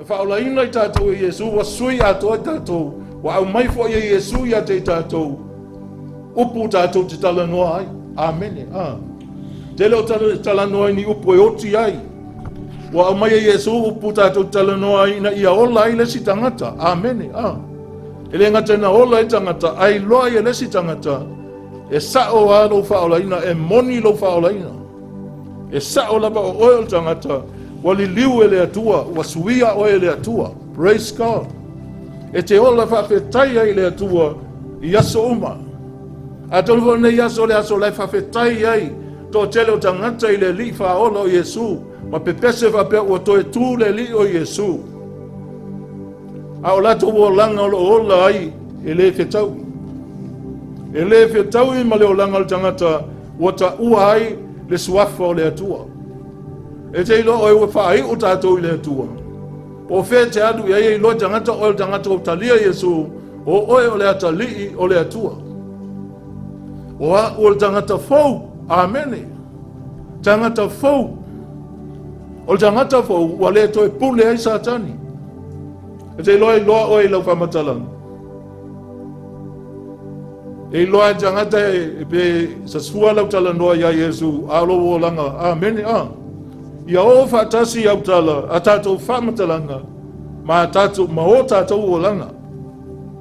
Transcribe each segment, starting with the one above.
Whaolaina I tātou e Iesu, wa sui ato I tātou, wa au mai fo I Iesu I te tātou, upu tātou te tala noa ai. Amen. Te leo tala noa ni upu e oti ai. Wa au mai e Iesu, upu tātou tala noa ai na ia ola ai lesi tangata. Amen. Ele ngata na ola I tangata, ai loa I lesi tangata, e sao a lo whaolaina, e moni lo whaolaina. E sao lapa o oil tangata, wali liu ele atua, wasuia o ele atua. Praise God. E te ola whawhetai ai ele atua, I aso uma. A tonu nei aso le aso lai whawhetai ai, to tele o tangata I le li whaola o Iesu, ma pepese whape o toe tū le li o Iesu. A o lato o langa o ola ai, e le whetau. E le whetau I ma le o langa o tangata, o ta ua ai le suafa o le atua. E te ilo o e whai o tātou I le atua. O whē te adu I ai ilo tangata o le tangata o talia Iesu, o oe o le atalii o le atua. O le tangata fau, amene. Tangata fau. O le tangata fau, wa le toi pule ai satani. E te ilo loa o e lau whamatalang. E loa tangata e pe sasfua lau tala noa ia Iesu, alo o langa, amene, Ia o whatasi au tala, a tātou whamatalanga, ma o tātou o langa.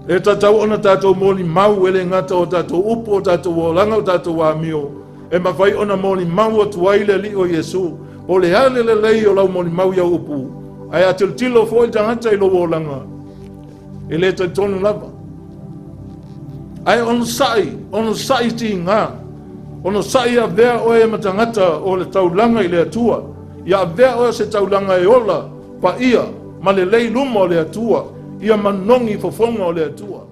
E tātou ona tātou moni mau ele ngata o tātou upo o tātou o langa o tātou a mio. E mawhai ona moni mau o tuaile li o Iesu. O le hale le lei o lau moni mau ia upu. Ai a tilo fo I tangata I lo o langa. E le tai tonu lava. Ai ono sai ti ngā. Ono sai a vea o e matangata o le taulanga I le atua. Ia vea o se taulanga e ola pa ia ma le lei luma o le atua. Ia manongi fofonga o le atua.